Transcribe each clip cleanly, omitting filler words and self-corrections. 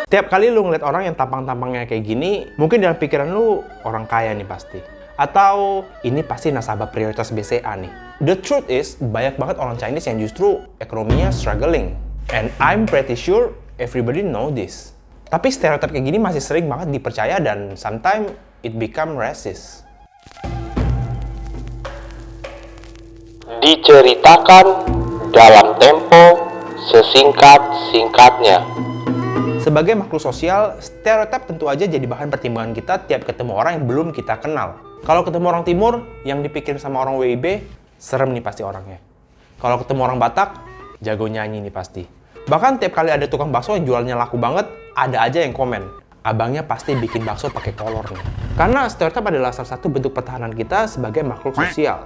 Tiap kali lu ngeliat orang yang tampang-tampangnya kayak gini, mungkin dalam pikiran lu orang kaya nih pasti. Atau ini pasti nasabah prioritas BCA nih. The truth is, banyak banget orang Chinese yang justru ekonominya struggling. And I'm pretty sure everybody know this. Tapi stereotip kayak gini masih sering banget dipercaya dan sometimes it become racist. Diceritakan dalam tempo sesingkat-singkatnya. Sebagai makhluk sosial, stereotip tentu aja jadi bahan pertimbangan kita tiap ketemu orang yang belum kita kenal. Kalau ketemu orang Timur, yang dipikirin sama orang WIB, serem nih pasti orangnya. Kalau ketemu orang Batak, jago nyanyi nih pasti. Bahkan tiap kali ada tukang bakso yang jualnya laku banget, ada aja yang komen, abangnya pasti bikin bakso pakai kolor nih. Karena stereotip adalah salah satu bentuk pertahanan kita sebagai makhluk sosial.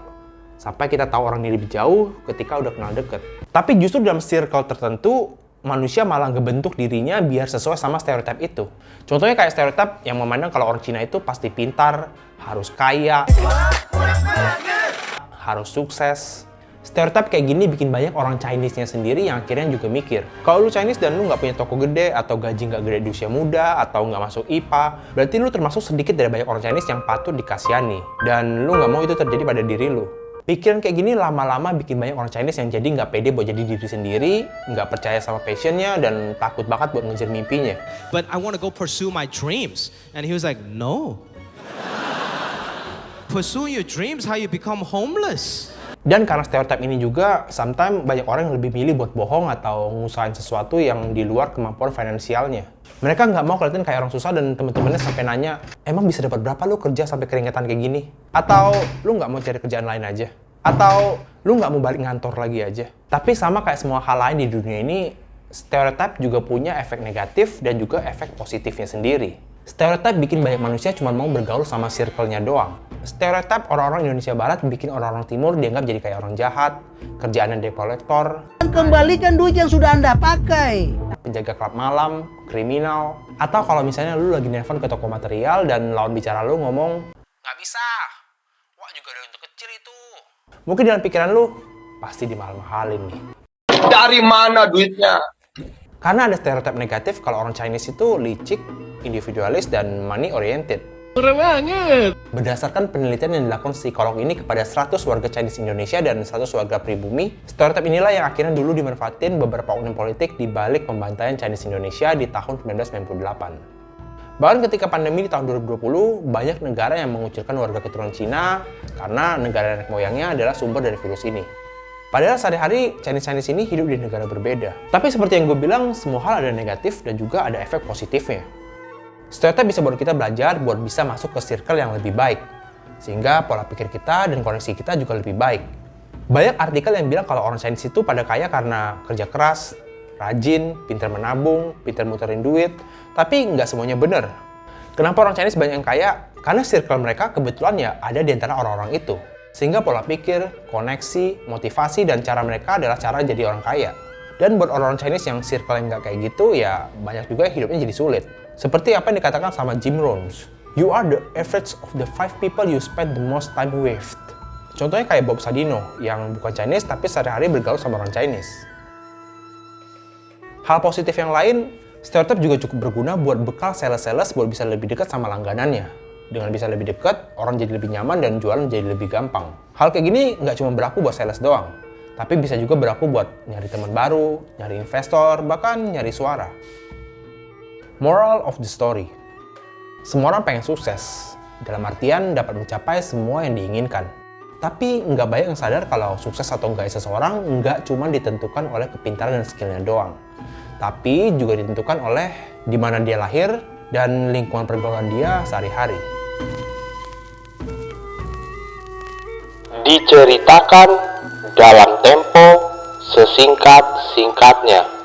Sampai kita tahu orang ini lebih jauh ketika udah kenal deket. Tapi justru dalam circle tertentu, manusia malah ngebentuk dirinya biar sesuai sama stereotip itu. Contohnya kayak stereotip yang memandang kalau orang Cina itu pasti pintar, harus kaya, harus sukses. Stereotip kayak gini bikin banyak orang Chinese-nya sendiri yang akhirnya juga mikir, kalau lu Chinese dan lu nggak punya toko gede, atau gaji nggak gede di usia muda, atau nggak masuk IPA, berarti lu termasuk sedikit dari banyak orang Chinese yang patut dikasihani. Dan lu nggak mau itu terjadi pada diri lu. Pikiran kayak gini lama-lama bikin banyak orang Chinese yang jadi nggak pede buat jadi diri sendiri, nggak percaya sama passionnya, dan takut banget buat ngejar mimpinya. But I want to go pursue my dreams. And he was like, no. Pursue your dreams, how you become homeless. Dan karena stereotip ini juga, sometimes banyak orang yang lebih milih buat bohong atau ngusahain sesuatu yang di luar kemampuan finansialnya. Mereka nggak mau kelihatan kayak orang susah dan temen-temennya sampai nanya, emang bisa dapat berapa lu kerja sampai keringetan kayak gini? Atau lu nggak mau cari kerjaan lain aja? Atau lu nggak mau balik ngantor lagi aja? Tapi sama kayak semua hal lain di dunia ini, stereotip juga punya efek negatif dan juga efek positifnya sendiri. Stereotip bikin banyak manusia cuma mau bergaul sama circle-nya doang. Stereotip orang-orang Indonesia Barat bikin orang-orang Timur dianggap jadi kayak orang jahat, kerjaannya debt collector, kembalikan duit yang sudah Anda pakai, penjaga klub malam, kriminal, atau kalau misalnya lu lagi nelfon ke toko material dan lawan bicara lu ngomong, nggak bisa, wah juga ada untuk kecil itu. Mungkin dalam pikiran lu, pasti dimahal-mahalin nih. Dari mana duitnya? Karena ada stereotip negatif kalau orang Chinese itu licik, individualis, dan money oriented. Keren banget. Berdasarkan penelitian yang dilakukan psikolog ini kepada 100 warga Chinese Indonesia dan 100 warga pribumi, stereotip inilah yang akhirnya dulu dimanfaatin beberapa oknum politik di balik pembantaian Chinese Indonesia di tahun 1998. Bahkan ketika pandemi di tahun 2020, banyak negara yang mengucilkan warga keturunan Cina karena negara nenek moyangnya adalah sumber dari virus ini. Padahal sehari-hari Chinese ini hidup di negara berbeda. Tapi seperti yang gue bilang, semua hal ada negatif dan juga ada efek positifnya. Stereotip bisa buat kita belajar buat bisa masuk ke circle yang lebih baik. Sehingga pola pikir kita dan koneksi kita juga lebih baik. Banyak artikel yang bilang kalau orang Chinese itu pada kaya karena kerja keras, rajin, pintar menabung, pintar muterin duit. Tapi nggak semuanya benar. Kenapa orang Chinese banyak yang kaya? Karena circle mereka kebetulan ya ada di antara orang-orang itu. Sehingga pola pikir, koneksi, motivasi, dan cara mereka adalah cara jadi orang kaya. Dan buat orang-orang Chinese yang circle yang nggak kayak gitu, ya banyak juga yang hidupnya jadi sulit. Seperti apa yang dikatakan sama Jim Rohn, you are the average of the 5 people you spend the most time with. Contohnya kayak Bob Sadino, yang bukan Chinese tapi sehari-hari bergaul sama orang Chinese. Hal positif yang lain, stereotip juga cukup berguna buat bekal sales-sales buat bisa lebih dekat sama langganannya. Dengan bisa lebih dekat, orang jadi lebih nyaman dan jualan jadi lebih gampang. Hal kayak gini nggak cuma berlaku buat sales doang, tapi bisa juga berlaku buat nyari teman baru, nyari investor, bahkan nyari suara. Moral of the story. Semua orang pengen sukses, dalam artian dapat mencapai semua yang diinginkan. Tapi nggak banyak yang sadar kalau sukses atau enggak seseorang nggak cuma ditentukan oleh kepintaran dan skillnya doang. Tapi juga ditentukan oleh di mana dia lahir dan lingkungan pergaulan dia sehari-hari. Diceritakan dalam tempo sesingkat-singkatnya.